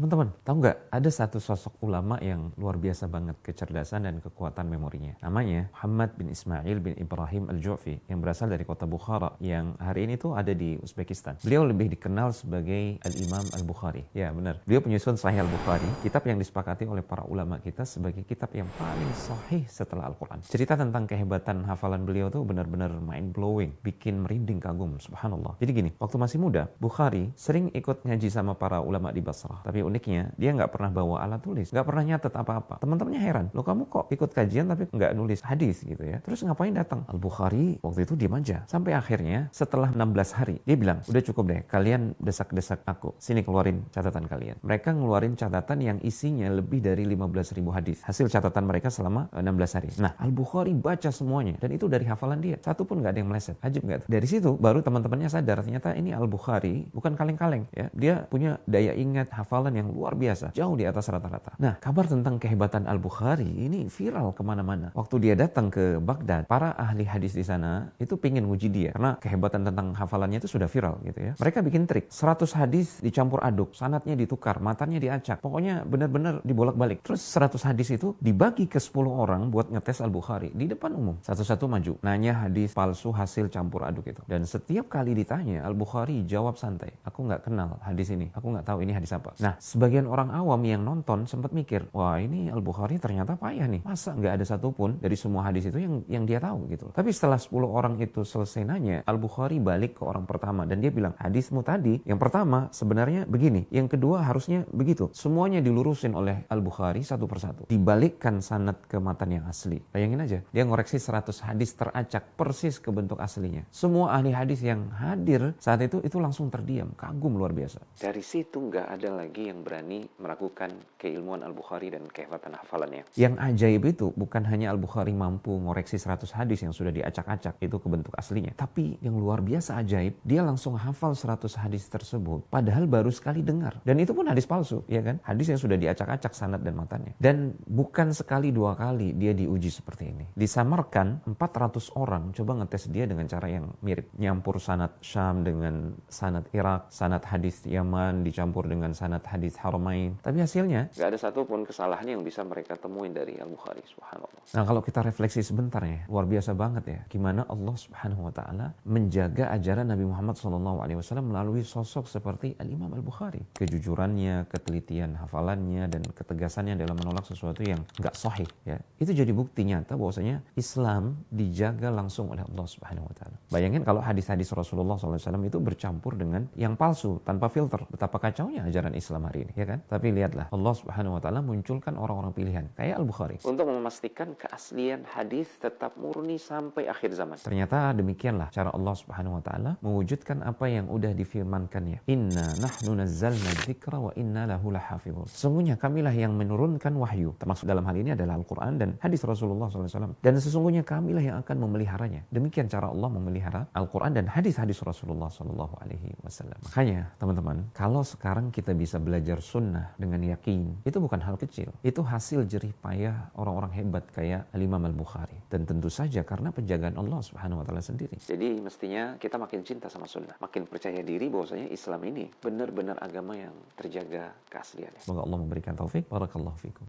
Teman-teman, tahu nggak ada satu sosok ulama yang luar biasa banget kecerdasan dan kekuatan memorinya. Namanya Muhammad bin Ismail bin Ibrahim Al-Ju'fi yang berasal dari kota Bukhara yang hari ini tuh ada di Uzbekistan. Beliau lebih dikenal sebagai Al-Imam Al-Bukhari. Ya benar. Beliau penyusun Sahih Al-Bukhari, kitab yang disepakati oleh para ulama kita sebagai kitab yang paling sahih setelah Al-Quran. Cerita tentang kehebatan hafalan beliau tuh benar-benar mind blowing, bikin merinding kagum, subhanallah. Jadi gini, waktu masih muda, Bukhari sering ikut ngaji sama para ulama di Basrah. Tapi uniknya, dia nggak pernah bawa alat tulis, nggak pernah nyatet apa-apa. Teman-temannya heran, loh kamu kok ikut kajian tapi nggak nulis hadis gitu ya. Terus ngapain datang? Al-Bukhari waktu itu diam aja. Sampai akhirnya setelah 16 hari, dia bilang, udah cukup deh, kalian desak-desak aku. Sini keluarin catatan kalian. Mereka ngeluarin catatan yang isinya lebih dari 15.000 hadis. Hasil catatan mereka selama 16 hari. Nah, Al-Bukhari baca semuanya. Dan itu dari hafalan dia. Satu pun nggak ada yang meleset. Ajib nggak? Dari situ baru teman-temannya sadar, ternyata ini Al-Bukhari bukan kaleng-kaleng ya. Dia punya daya ingat hafalan yang luar biasa, jauh di atas rata-rata. Nah, kabar tentang kehebatan Al-Bukhari ini viral kemana-mana. Waktu dia datang ke Baghdad, para ahli hadis di sana itu pingin nguji dia karena kehebatan tentang hafalannya itu sudah viral gitu ya. Mereka bikin trik, 100 hadis dicampur aduk, sanadnya ditukar, matanya diacak, pokoknya benar-benar dibolak-balik. Terus 100 hadis itu dibagi ke 10 orang buat ngetes Al-Bukhari di depan umum. Satu-satu maju, nanya hadis palsu hasil campur aduk itu. Dan setiap kali ditanya, Al-Bukhari jawab santai, aku nggak kenal hadis ini, aku nggak tahu ini hadis apa. Nah, sebagian orang awam yang nonton sempat mikir, wah ini Al-Bukhari ternyata payah nih. Masa nggak ada satupun dari semua hadis itu yang dia tahu gitu. Tapi setelah 10 orang itu selesai nanya, Al-Bukhari balik ke orang pertama dan dia bilang, hadismu tadi yang pertama sebenarnya begini, yang kedua harusnya begitu. Semuanya dilurusin oleh Al-Bukhari satu persatu. Dibalikkan sanad ke matan yang asli. Bayangin aja, dia ngoreksi 100 hadis teracak persis ke bentuk aslinya. Semua ahli hadis yang hadir saat itu langsung terdiam, kagum luar biasa. Dari situ nggak ada lagi yang berani meragukan keilmuan Al-Bukhari dan kehebatan hafalannya. Yang ajaib itu bukan hanya Al-Bukhari mampu ngoreksi 100 hadis yang sudah diacak-acak itu ke bentuk aslinya. Tapi yang luar biasa ajaib, dia langsung hafal 100 hadis tersebut padahal baru sekali dengar. Dan itu pun hadis palsu, ya kan? Hadis yang sudah diacak-acak sanad dan matanya. Dan bukan sekali dua kali dia diuji seperti ini. Di Samarkand 400 orang coba ngetes dia dengan cara yang mirip. Nyampur sanad Syam dengan sanad Irak, sanad hadis Yaman dicampur dengan sanad hadis Haramain. Tapi hasilnya nggak ada satupun kesalahan yang bisa mereka temuin dari Al-Bukhari, subhanallah. Nah, kalau kita refleksi sebentar ya, luar biasa banget ya, gimana Allah subhanahu wa ta'ala menjaga ajaran Nabi Muhammad SAW melalui sosok seperti Al-Imam Al-Bukhari. Kejujurannya, ketelitian hafalannya, dan ketegasannya dalam menolak sesuatu yang nggak sahih ya. Itu jadi bukti nyata bahwasanya Islam dijaga langsung oleh Allah subhanahu wa ta'ala. Bayangin kalau hadis-hadis Rasulullah SAW itu bercampur dengan yang palsu, tanpa filter. Betapa kacaunya ajaran Islam hari ini, ya kan? Tapi lihatlah, Allah subhanahu wa ta'ala munculkan orang-orang pilihan, kayak Al-Bukhari, untuk memastikan keaslian hadis tetap murni sampai akhir zaman. Ternyata demikianlah cara Allah subhanahu wa ta'ala mewujudkan apa yang udah difirmankannya. Inna nahnu nazzalna dzikra wa inna lahu lahafizun. Sesungguhnya kamilah yang menurunkan wahyu, termasuk dalam hal ini adalah Al-Quran dan hadis Rasulullah SAW. Dan sesungguhnya kamilah yang akan memeliharanya. Demikian cara Allah memelihara Al-Quran dan hadis-hadis Rasulullah SAW. Makanya teman-teman, kalau sekarang kita bisa belajar sunnah dengan yakin, itu bukan hal kecil. Itu hasil jerih payah orang-orang hebat kayak Al-Imam Al-Bukhari. Dan tentu saja karena penjagaan Allah subhanahu wa ta'ala sendiri. Jadi mestinya kita makin cinta sama sunnah, makin percaya diri bahwasanya Islam ini benar-benar agama yang terjaga keasliannya. Semoga Allah memberikan taufik. Barakallahu fikum.